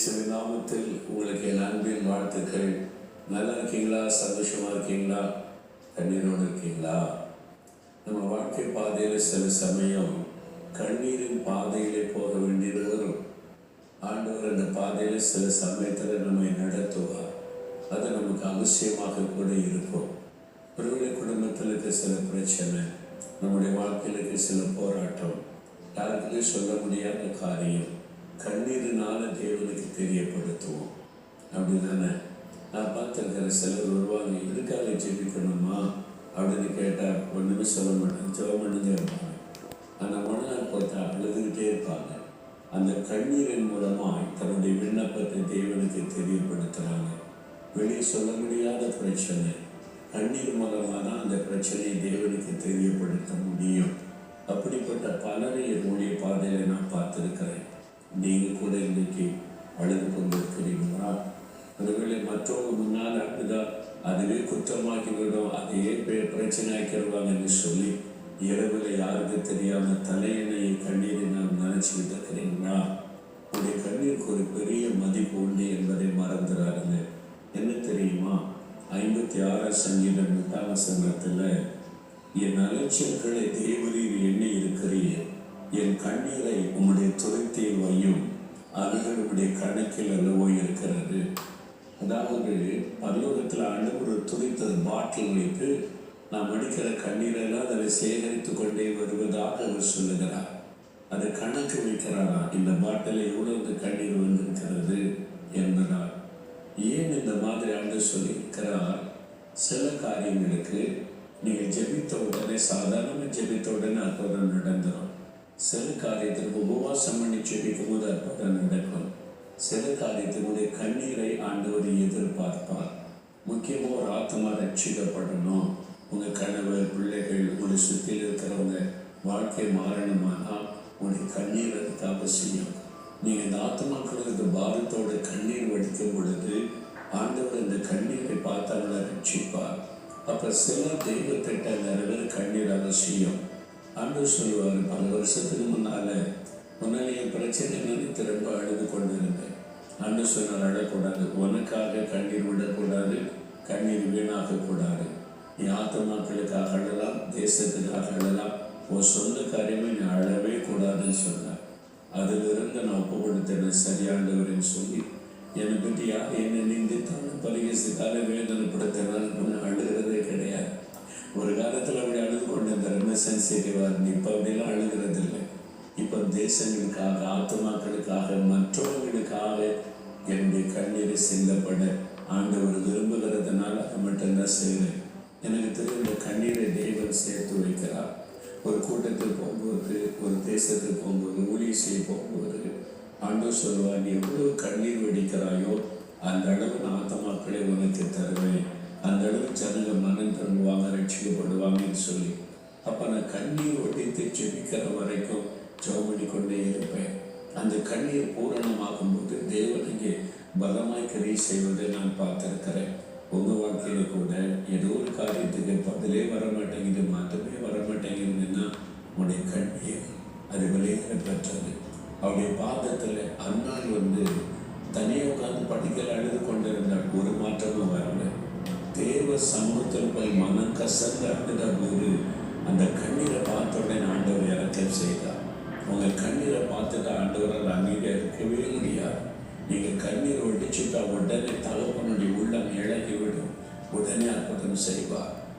இயேசுவின் நாமத்தில் உங்களுக்கு என் அன்பின் வாழ்த்துக்கள். நல்லா இருக்கீங்களா? சந்தோஷமா இருக்கீங்களா? கண்ணீரோடு இருக்கீங்களா? நம்ம வாழ்க்கை பாதையில் சில சமயம் கண்ணீரின் பாதையிலே போக வேண்டியது வரும். ஆண்டவர் அந்த பாதையில் சில சமயத்தில் நம்மை நடத்துவார். அது நமக்கு அவசியமாக கூட இருக்கும். ஒருவேளை குடும்பத்தில் இருக்க சில பிரச்சனை, நம்முடைய வாழ்க்கையில் இருக்க சில போராட்டம், யாருக்குமே சொல்ல முடியாத காரியம், கண்ணீரினால தேவனுக்கு தெரியப்படுத்துவோம். அப்படி தானே? நான் பார்த்துருக்கிற சிலர் வருவாங்க, இதுக்காக ஜெபிக்கணுமா அப்படின்னு கேட்டால் ஒன்றுமே சொல்ல மாட்டேன், ஜெபம் பண்ணுங்க இருப்பாங்க. ஆனால் மனநாள் போட்டா அழுதுகிட்டே இருப்பாங்க. அந்த கண்ணீரின் மூலமாக தன்னுடைய விண்ணப்பத்தை தேவனுக்கு தெரியப்படுத்துகிறாங்க. வெளியே சொல்ல முடியாத பிரச்சனை, கண்ணீர் மூலமாக தான் அந்த பிரச்சனையை தேவனுக்கு தெரியப்படுத்த முடியும். அப்படிப்பட்ட பலரை என்னுடைய பாதையில் நான் பார்த்துருக்கிறேன். நீங்கள் கூட இன்றைக்கு அழுது கொண்டு இருக்கிறீங்களா? ஒருவேளை மற்றவங்க முன்னால் அப்படிதான் அதுவே குற்றமாக்கிவிடும், அதையே பிரச்சனையாக்கிடுவாங்கன்னு சொல்லி இரவில் யாருக்கு தெரியாமல் தலையணையை கண்ணீரை நான் நினச்சிக்கிட்டு இருக்கிறீங்களா? உங்களுடைய கண்ணீருக்கு ஒரு பெரிய மதிப்பு உண்டு என்பதை மறந்துடாருங்க. என்ன தெரியுமா? 56 சங்கீதம் 8ஆம் வசனத்தில், என் அலட்சியங்களை தேவரீர் எண்ணி இருக்கிறீர், என் கண்ணீரை உம்முடைய துறைத்தில் வையும், அதுகள் உம்முடைய கணக்கில் அல்லவோ இருக்கிறது. அதாவது பரலோகத்தில் ஆண்டவர் துடைத்த பாட்டில் வைத்து நாம் அடிக்கிற கண்ணீரெல்லாம் அதை சேகரித்து கொண்டே வருவதாக அவர் சொல்லுகிறார். அதை கணக்கு வைக்கிறாரா, இந்த பாட்டில் எவ்வளவு கண்ணீர் வந்திருக்கிறது என்பதால். ஏன் இந்த மாதிரி ஆண்டு சொல்லியிருக்கிறார்? சில காரியங்களுக்கு நீங்கள் ஜெபித்த உடனே, சாதாரணமாக ஜெபித்த உடனே அற்புதம் நடந்துடும். சில காரியத்திற்கு உபவாசம் பண்ணி ஜெபிக்கும் போது அற்புதம் நடக்கும். சில காரியத்தினுடைய கண்ணீரை ஆண்டவர் எதிர்பார்ப்பார். முக்கியமாக ஒரு ஆத்மா ரட்சிக்கப்படணும், உங்கள் கணவர், பிள்ளைகள், உங்களை சுற்றியில் இருக்கிறவங்க வாழ்க்கை மாறணுமானால் உங்களுடைய கண்ணீர் அதுக்கு அவசியம். நீங்கள் இந்த ஆத்மாக்களுக்கு பாரத்தோட கண்ணீர் வடிக்கும் பொழுது ஆண்டவர் இந்த கண்ணீரை பார்த்து அவங்களை ரட்சிப்பார். அப்போ சில தெய்வத்திட்ட நிறைய கண்ணீர் அவசியம். ஆண்டவர் சொல்லுவார், பல வருஷத்துக்கு முன்னால் என் பிரச்சனை நினைத்து ரொம்ப அழுது கொண்டு இருந்தேன். ஆண்டவர் சொன்னார், அழக்கூடாது, உனக்காக கண்ணீர் விடக்கூடாது, கண்ணீர் வீணாகக்கூடாது. நீ ஆத்மாக்களுக்காக அழலாம், தேசத்துக்காக அழலாம், உன் சொந்த காரியமே நீ அழவே கூடாதுன்னு சொன்னார். அதிலிருந்து நான் ஒப்பு கொடுத்தேன் சரியாண்டவரின்னு சொல்லி, என்னை பற்றி யார் என்னை நிந்தித்தாலும் பரிகசித்தாலே வேதனைப்படுத்தினாலும் அழுகிறதே கிடையாது. ஒரு காலத்தில் அப்படி அழுது கொண்டு இந்த ரொம்ப சென்சிட்டிவாக, இப்போ அப்படிலாம் அழுகிறது இல்லை. இப்போ தேசங்களுக்காக, ஆத்மாக்களுக்காக, மற்றவர்களுக்காக என்னுடைய கண்ணீரை சிந்தப்பட ஆண்டவர் விரும்புகிறதுனால அதை மட்டும்தான் செய்கிறேன். எனக்கு தெரிந்த கண்ணீரை தேவன் சேர்த்து வைக்கிறார். ஒரு கூட்டத்துக்கு போகும்போது, ஒரு தேசத்துக்கு போகும்போது, ஊழிய செய்ய போகும்போது ஆண்டவர் சொல்லுவார், நீ எவ்வளவு கண்ணீர் வெடிக்கிறாயோ அந்த அளவு நான் ஆத்மாக்களை உனக்கு தருவேன், அந்த அளவு ஜனங்க மனம் திரும்புவாங்க, ரட்சிக்கப்படுவாங்கன்னு சொல்லி. அப்போ நான் கண்ணீர் ஒடித்து ஜெபிக்கிற வரைக்கும் ஜெபம் கொண்டே இருப்பேன். அந்த கண்ணீர் பூரணமாகும் போது தேவனுக்கு பலமாய் கிரியை செய்வதை நான் பார்த்துருக்கிறேன். உங்கள் வாழ்க்கையில் கூட ஏதோ ஒரு காரியத்துக்கு பதிலே வரமாட்டேங்குது, மாற்றமே வரமாட்டேங்குதுன்னா உன்னுடைய கண்ணீர் அது விளையாட பெற்றது. அவருடைய பாதத்தில் அன்னாள் தனியாக உட்காந்து படிக்கல அழுது கொண்டிருந்தாள். ஒரு மாற்றமும் வரல. தேவ சமூகத்தில் போய் மனம் கசந்து அழுத போது அந்த கண்ணீரை பார்த்த உடனே ஆண்டவர் இறக்கம் செய்தார். உங்கள் கண்ணீரை பார்த்துட்டு ஆண்டவரால் அமைதியாக இருக்கவே முடியாது. நீங்கள் கண்ணீர் ஒடிச்சுட்டா உடனே தகப்பனுடைய உள்ளம் இழகிவிடும். உடனே அற்புதம் செய்வார்.